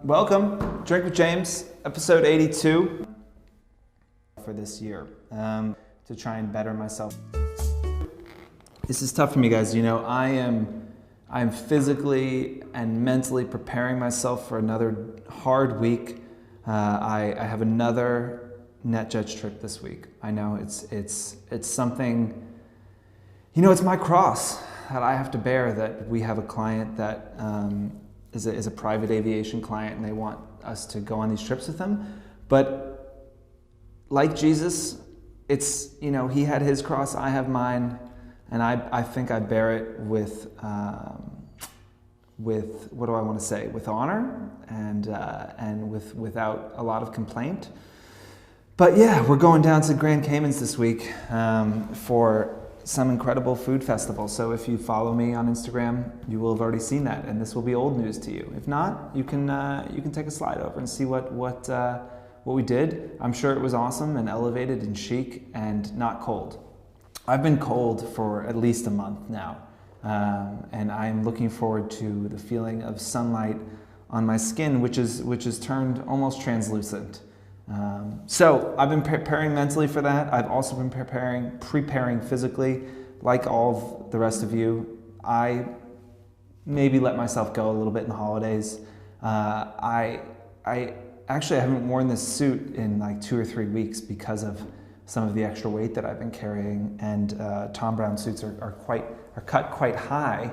Welcome, Drink with James, episode 82 for this year, to try and better myself. This is tough for me, guys. You know, I am physically and mentally preparing myself for another hard week. I have another NetJets trip this week. I know it's something, you know, it's my cross that I have to bear, that we have a client that is a private aviation client and they want us to go on these trips with them. But like Jesus, it's, you know, he had his cross, I have mine, and I think I bear it with what do I want to say, with honor and without a lot of complaint. But yeah, we're going down to Grand Caymans this week for some incredible food festival. So if you follow me on Instagram, you will have already seen that, and this will be old news to you. If not, you can take a slide over and see what we did. I'm sure it was awesome and elevated and chic and not cold. I've been cold for at least a month now, and I'm looking forward to the feeling of sunlight on my skin, which is turned almost translucent. So I've been preparing mentally for that. I've also been preparing physically. Like all of the rest of you, I maybe let myself go a little bit in the holidays. I actually haven't worn this suit in like 2 or 3 weeks because of some of the extra weight that I've been carrying, and Tom Brown suits are cut quite high.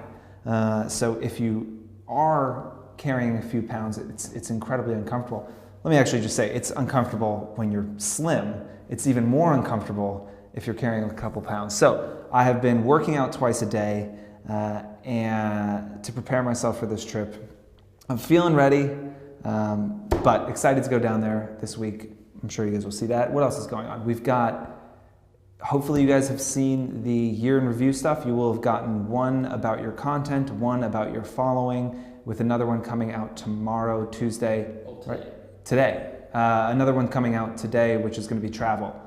So if you are carrying a few pounds, it's incredibly uncomfortable. Let me actually just say, it's uncomfortable when you're slim. It's even more uncomfortable if you're carrying a couple pounds. So I have been working out twice a day and to prepare myself for this trip. I'm feeling ready, but excited to go down there this week. I'm sure you guys will see that. What else is going on? We've got, hopefully you guys have seen the year in review stuff. You will have gotten one about your content, one about your following, with another one coming out tomorrow, Tuesday, right? Today. Another one coming out today, which is going to be travel.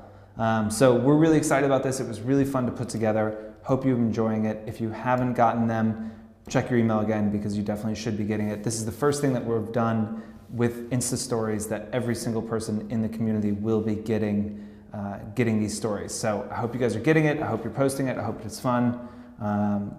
So we're really excited about this. It was really fun to put together. Hope you're enjoying it. If you haven't gotten them, check your email again, because you definitely should be getting it. This is the first thing that we've done with Insta stories that every single person in the community will be getting these stories. So I hope you guys are getting it. I hope you're posting it. I hope it's fun.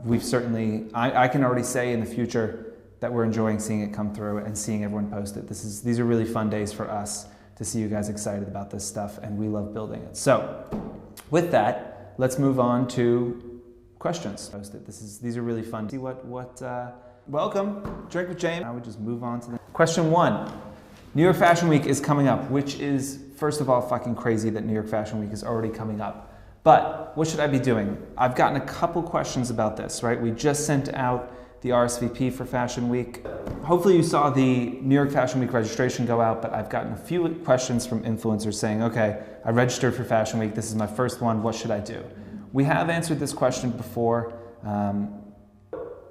We've certainly, I can already say in the future that we're enjoying seeing it come through and seeing everyone post it. These are really fun days for us to see you guys excited about this stuff, and we love building it. So with that, let's move on to questions. Post it. These are really fun. See welcome, Drink with James. I would just move on to the question 1. New York Fashion Week is coming up, which is, first of all, fucking crazy that New York Fashion Week is already coming up. But what should I be doing? I've gotten a couple questions about this, right? We just sent out the RSVP for Fashion Week. Hopefully you saw the New York Fashion Week registration go out, but I've gotten a few questions from influencers saying, okay, I registered for Fashion Week, this is my first one, what should I do? We have answered this question before.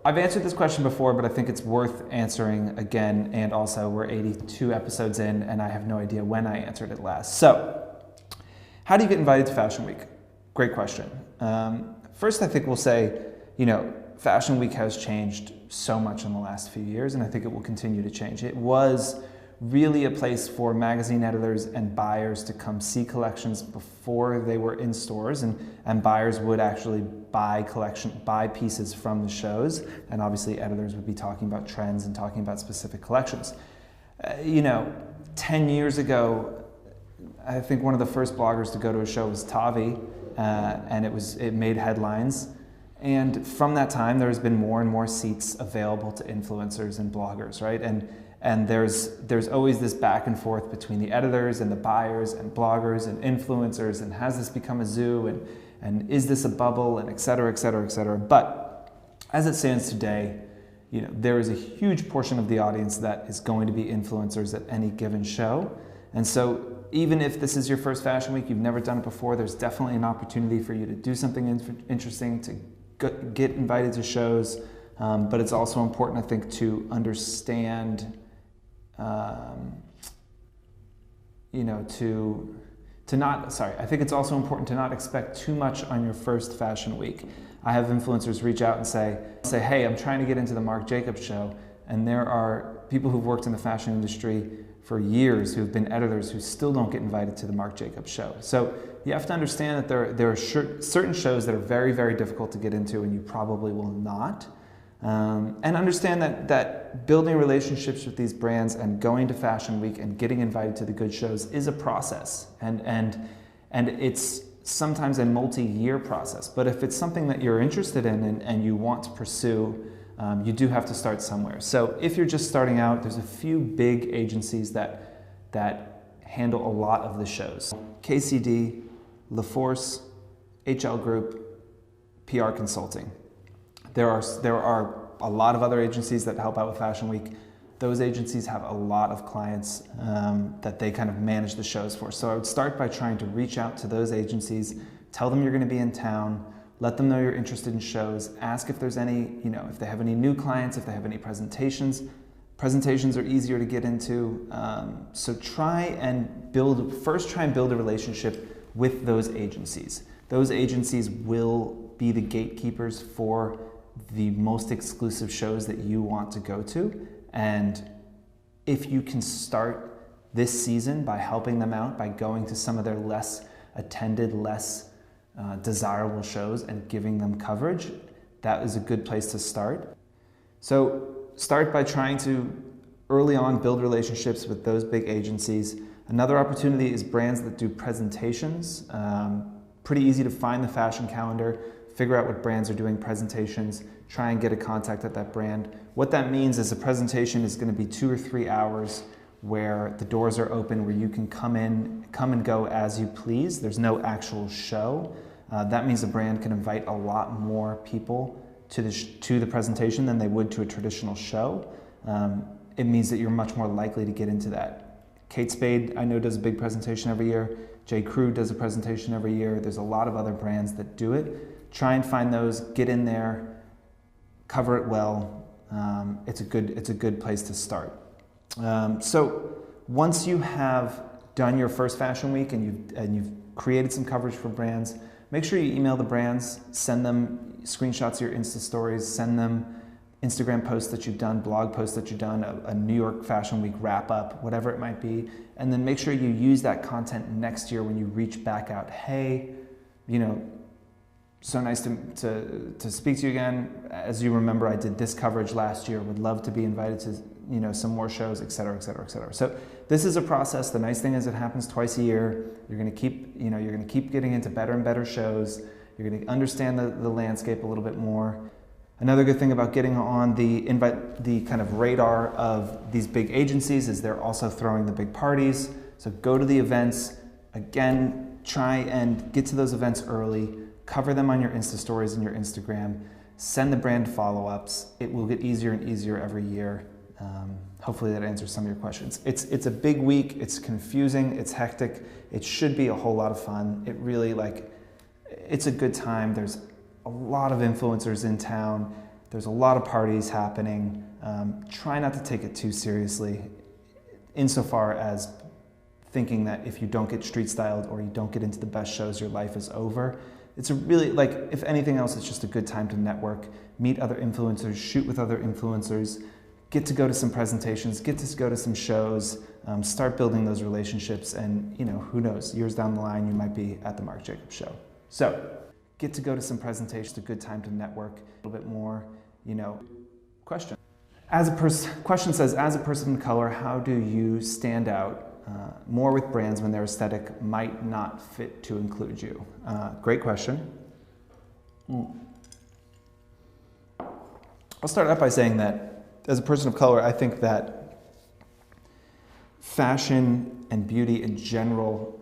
I've answered this question before, but I think it's worth answering again, and also we're 82 episodes in, and I have no idea when I answered it last. So, how do you get invited to Fashion Week? Great question. First, I think we'll say, you know, Fashion Week has changed so much in the last few years, and I think it will continue to change. It was really a place for magazine editors and buyers to come see collections before they were in stores, and buyers would actually buy pieces from the shows, and obviously editors would be talking about trends and talking about specific collections. You know, 10 years ago, I think one of the first bloggers to go to a show was Tavi, and it made headlines. And from that time, there's been more and more seats available to influencers and bloggers, right? And there's always this back and forth between the editors and the buyers and bloggers and influencers, and has this become a zoo, and is this a bubble, and et cetera, et cetera, et cetera. But as it stands today, you know, there is a huge portion of the audience that is going to be influencers at any given show. And so even if this is your first Fashion Week, you've never done it before, there's definitely an opportunity for you to do something interesting, to get invited to shows, but it's also important, I think, to understand, you know, I think it's also important to not expect too much on your first Fashion Week. I have influencers reach out and say, hey, I'm trying to get into the Marc Jacobs show. And there are people who've worked in the fashion industry for years who've been editors who still don't get invited to the Marc Jacobs show. So you have to understand that there are certain shows that are very, very difficult to get into, and you probably will not. And understand that building relationships with these brands and going to Fashion Week and getting invited to the good shows is a process. And it's sometimes a multi-year process. But if it's something that you're interested in and you want to pursue, you do have to start somewhere. So if you're just starting out, there's a few big agencies that handle a lot of the shows. KCD, LaForce, HL Group, PR Consulting. There are a lot of other agencies that help out with Fashion Week. Those agencies have a lot of clients that they kind of manage the shows for. So I would start by trying to reach out to those agencies, tell them you're going to be in town, let them know you're interested in shows, ask if there's any, if they have any new clients, if they have any presentations. Presentations are easier to get into. So try and build a relationship with those agencies. Those agencies will be the gatekeepers for the most exclusive shows that you want to go to. And if you can start this season by helping them out, by going to some of their less attended, less desirable shows and giving them coverage, that is a good place to start. So start by trying to early on build relationships with those big agencies. Another opportunity is brands that do presentations. Pretty easy to find the fashion calendar, figure out what brands are doing presentations, try and get a contact at that brand. What that means is a presentation is going to be 2 or 3 hours where the doors are open, where you can come and go as you please. There's no actual show. That means a brand can invite a lot more people to the presentation than they would to a traditional show. It means that you're much more likely to get into that. Kate Spade, I know, does a big presentation every year. J. Crew does a presentation every year. There's a lot of other brands that do it. Try and find those, get in there, cover it well. It's a good place to start. So once you have done your first Fashion Week and you've created some coverage for brands, make sure you email the brands, send them screenshots of your Insta stories, send them Instagram posts that you've done, blog posts that you've done, a New York Fashion Week wrap up, whatever it might be, and then make sure you use that content next year when you reach back out. Hey, so nice to speak to you again. As you remember, I did this coverage last year. Would love to be invited to some more shows, et cetera, et cetera, et cetera. So this is a process. The nice thing is it happens twice a year. You're going to keep getting into better and better shows. You're going to understand the landscape a little bit more. Another good thing about getting on the kind of radar of these big agencies is they're also throwing the big parties. So go to the events. Again, try and get to those events early. Cover them on your Insta stories and your Instagram. Send the brand follow-ups. It will get easier and easier every year. Hopefully that answers some of your questions. It's a big week. It's confusing. It's hectic. It should be a whole lot of fun. It really it's a good time. There's a lot of influencers in town. There's a lot of parties happening. Try not to take it too seriously insofar as thinking that if you don't get street styled or you don't get into the best shows, your life is over. It's a really, if anything else, it's just a good time to network, meet other influencers, shoot with other influencers, get to go to some presentations, get to go to some shows, start building those relationships, and who knows, years down the line, you might be at the Marc Jacobs show. So, get to go to some presentations, a good time to network a little bit more, Question. Question says, as a person of color, how do you stand out more with brands when their aesthetic might not fit to include you? Great question. I'll start out by saying that as a person of color, I think that fashion and beauty in general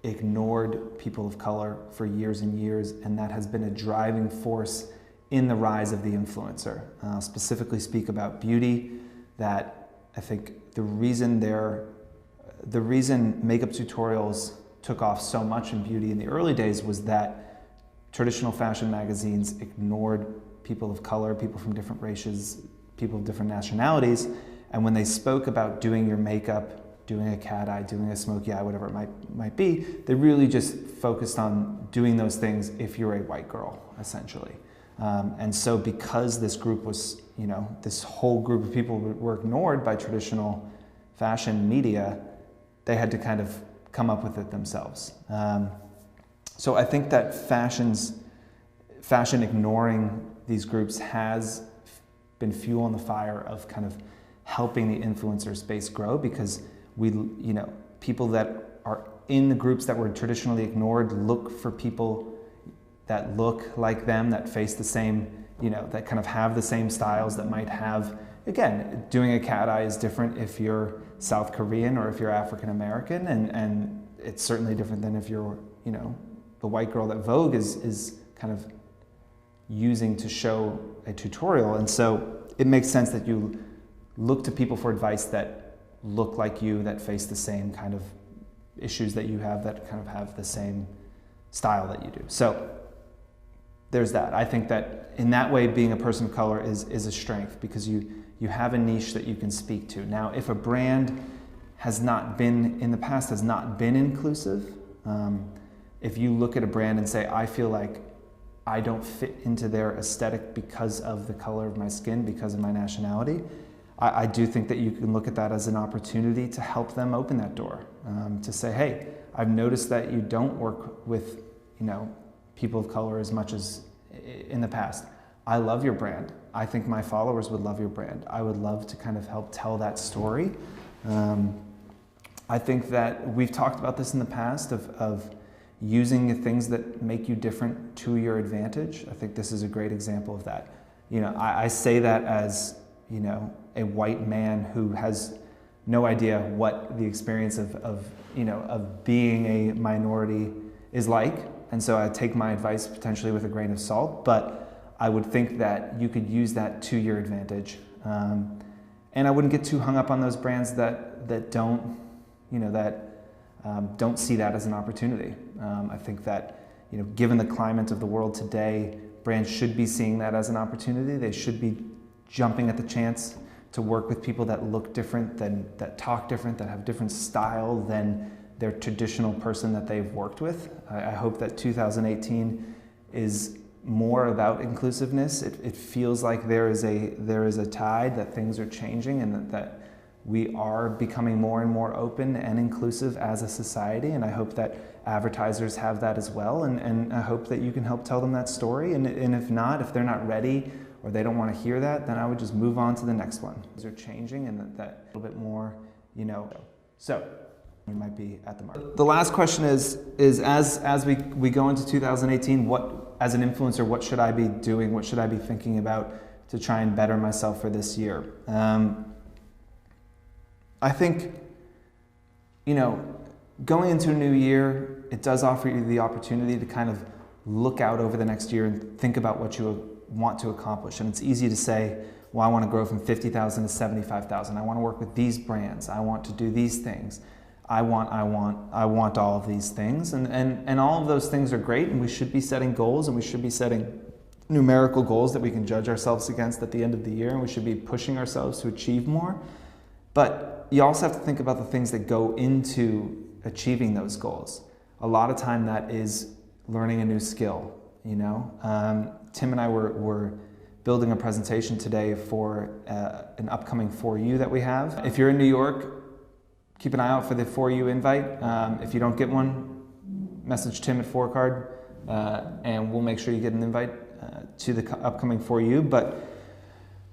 ignored people of color for years and years, and that has been a driving force in the rise of the influencer. Specifically speak about beauty, that I think the reason makeup tutorials took off so much in beauty in the early days was that traditional fashion magazines ignored people of color, people from different races, people of different nationalities, and when they spoke about doing your makeup, doing a cat eye, doing a smoky eye, whatever it might be, they really just focused on doing those things if you're a white girl, essentially. And so because this group was, this whole group of people were ignored by traditional fashion media, they had to kind of come up with it themselves. So I think that fashion ignoring these groups has been fuel on the fire of kind of helping the influencer space grow, because people that are in the groups that were traditionally ignored look for people that look like them, that face the same, that kind of have the same styles, that might have, again, doing a cat eye is different if you're South Korean or if you're African American, and it's certainly different than if you're, the white girl that Vogue is kind of using to show a tutorial. And so it makes sense that you look to people for advice that look like you, that face the same kind of issues that you have, that kind of have the same style that you do. So there's that. I think that in that way, being a person of color is a strength, because you have a niche that you can speak to. Now, if a brand has not been, in the past, has not been inclusive, if you look at a brand and say, I feel like I don't fit into their aesthetic because of the color of my skin, because of my nationality, I do think that you can look at that as an opportunity to help them open that door, to say, hey, I've noticed that you don't work with, people of color as much as in the past. I love your brand. I think my followers would love your brand. I would love to kind of help tell that story. I think that we've talked about this in the past of using the things that make you different to your advantage. I think this is a great example of that. I say that as, a white man who has no idea what the experience of being a minority is like. And so I take my advice potentially with a grain of salt, but I would think that you could use that to your advantage. And I wouldn't get too hung up on those brands that don't, don't see that as an opportunity. I think that, given the climate of the world today, brands should be seeing that as an opportunity. They should be jumping at the chance to work with people that look different, that talk different, that have different style than their traditional person that they've worked with. I hope that 2018 is more about inclusiveness. It feels like there is a tide, that things are changing, and that we are becoming more and more open and inclusive as a society, and I hope that advertisers have that as well, and I hope that you can help tell them that story, and if not, if they're not ready or they don't want to hear that, then I would just move on to the next one. Things are changing, and that a little bit more, so we might be at the mark. The last question is as we go into 2018, what, as an influencer, what should I be doing? What should I be thinking about to try and better myself for this year? I think, going into a new year, it does offer you the opportunity to kind of look out over the next year and think about what you want to accomplish. And it's easy to say, well, I want to grow from 50,000 to 75,000. I want to work with these brands. I want to do these things. I want all of these things. And all of those things are great, and we should be setting goals, and we should be setting numerical goals that we can judge ourselves against at the end of the year, and we should be pushing ourselves to achieve more. But you also have to think about the things that go into achieving those goals. A lot of time that is learning a new skill, Tim and I were building a presentation today for an upcoming 4U that we have. If you're in New York, keep an eye out for the 4U invite. If you don't get one, message Tim at Fohr, and we'll make sure you get an invite to the upcoming 4U. But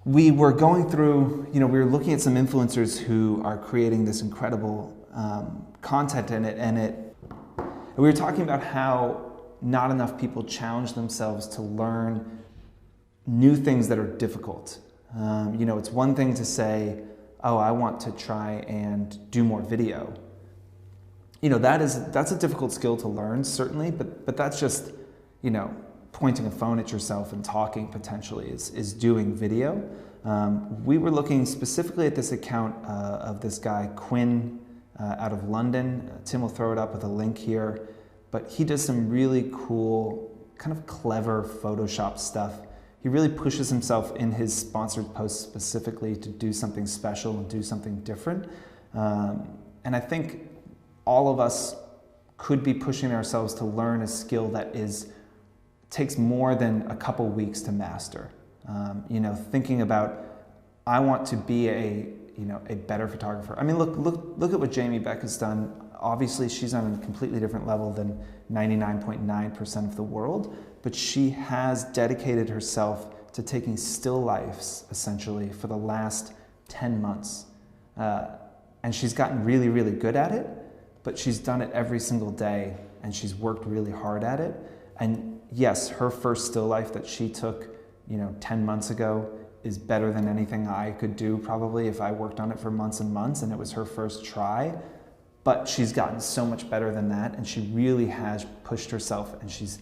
we were going through, we were looking at some influencers who are creating this incredible content in it, and we were talking about how not enough people challenge themselves to learn new things that are difficult. It's one thing to say, oh, I want to try and do more video. That's a difficult skill to learn, certainly, but that's just, pointing a phone at yourself and talking potentially is doing video. We were looking specifically at this account of this guy, Quinn, out of London. Tim will throw it up with a link here, but he does some really cool, kind of clever Photoshop stuff. He really pushes himself in his sponsored posts specifically to do something special and do something different. And I think all of us could be pushing ourselves to learn a skill that is takes more than a couple weeks to master. You know, thinking about, I want to be a better photographer. I mean, look at what Jamie Beck has done. Obviously, she's on a completely different level than 99.9% of the world, but she has dedicated herself to taking still lifes, essentially, for the last 10 months. And she's gotten really, really good at it, but she's done it every single day, and she's worked really hard at it. And yes, her first still life that she took, 10 months ago is better than anything I could do probably if I worked on it for months and months, and it was her first try. But she's gotten so much better than that, and she really has pushed herself, and she's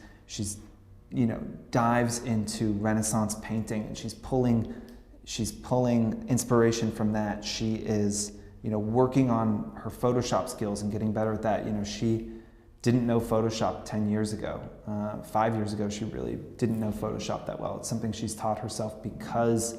dives into Renaissance painting, and she's pulling inspiration from that. She is, working on her Photoshop skills and getting better at that. She didn't know Photoshop 10 years ago. 5 years ago, she really didn't know Photoshop that well. It's something she's taught herself because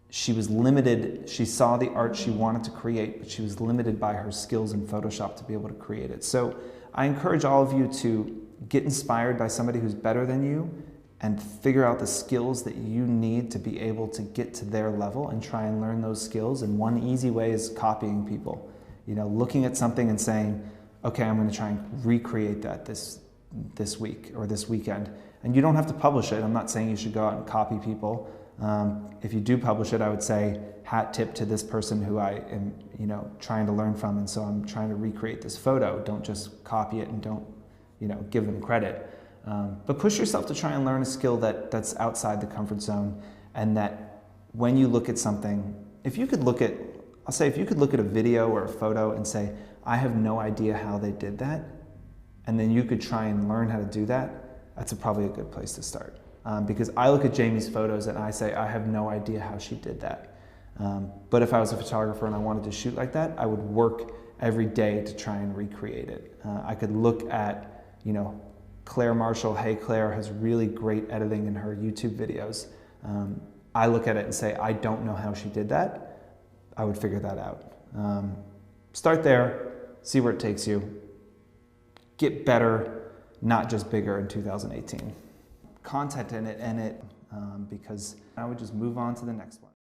she was limited. She saw the art she wanted to create, but she was limited by her skills in Photoshop to be able to create it. So I encourage all of you to get inspired by somebody who's better than you and figure out the skills that you need to be able to get to their level and try and learn those skills. And one easy way is copying people. Looking at something and saying, okay, I'm going to try and recreate that this week or this weekend. And you don't have to publish it. I'm not saying you should go out and copy people. If you do publish it, I would say hat tip to this person who I am, trying to learn from, and so I'm trying to recreate this photo. Don't just copy it and don't, give them credit. But push yourself to try and learn a skill that's outside the comfort zone, and that when you look at something, if you could look at a video or a photo and say, I have no idea how they did that, and then you could try and learn how to do that, that's probably a good place to start. Because I look at Jamie's photos and I say, I have no idea how she did that. But if I was a photographer and I wanted to shoot like that, I would work every day to try and recreate it. I could look at, Claire Marshall. Hey, Claire has really great editing in her YouTube videos. I look at it and say, I don't know how she did that. I would figure that out. Start there, see where it takes you. Get better, not just bigger in 2018. Content in it, because I would just move on to the next one.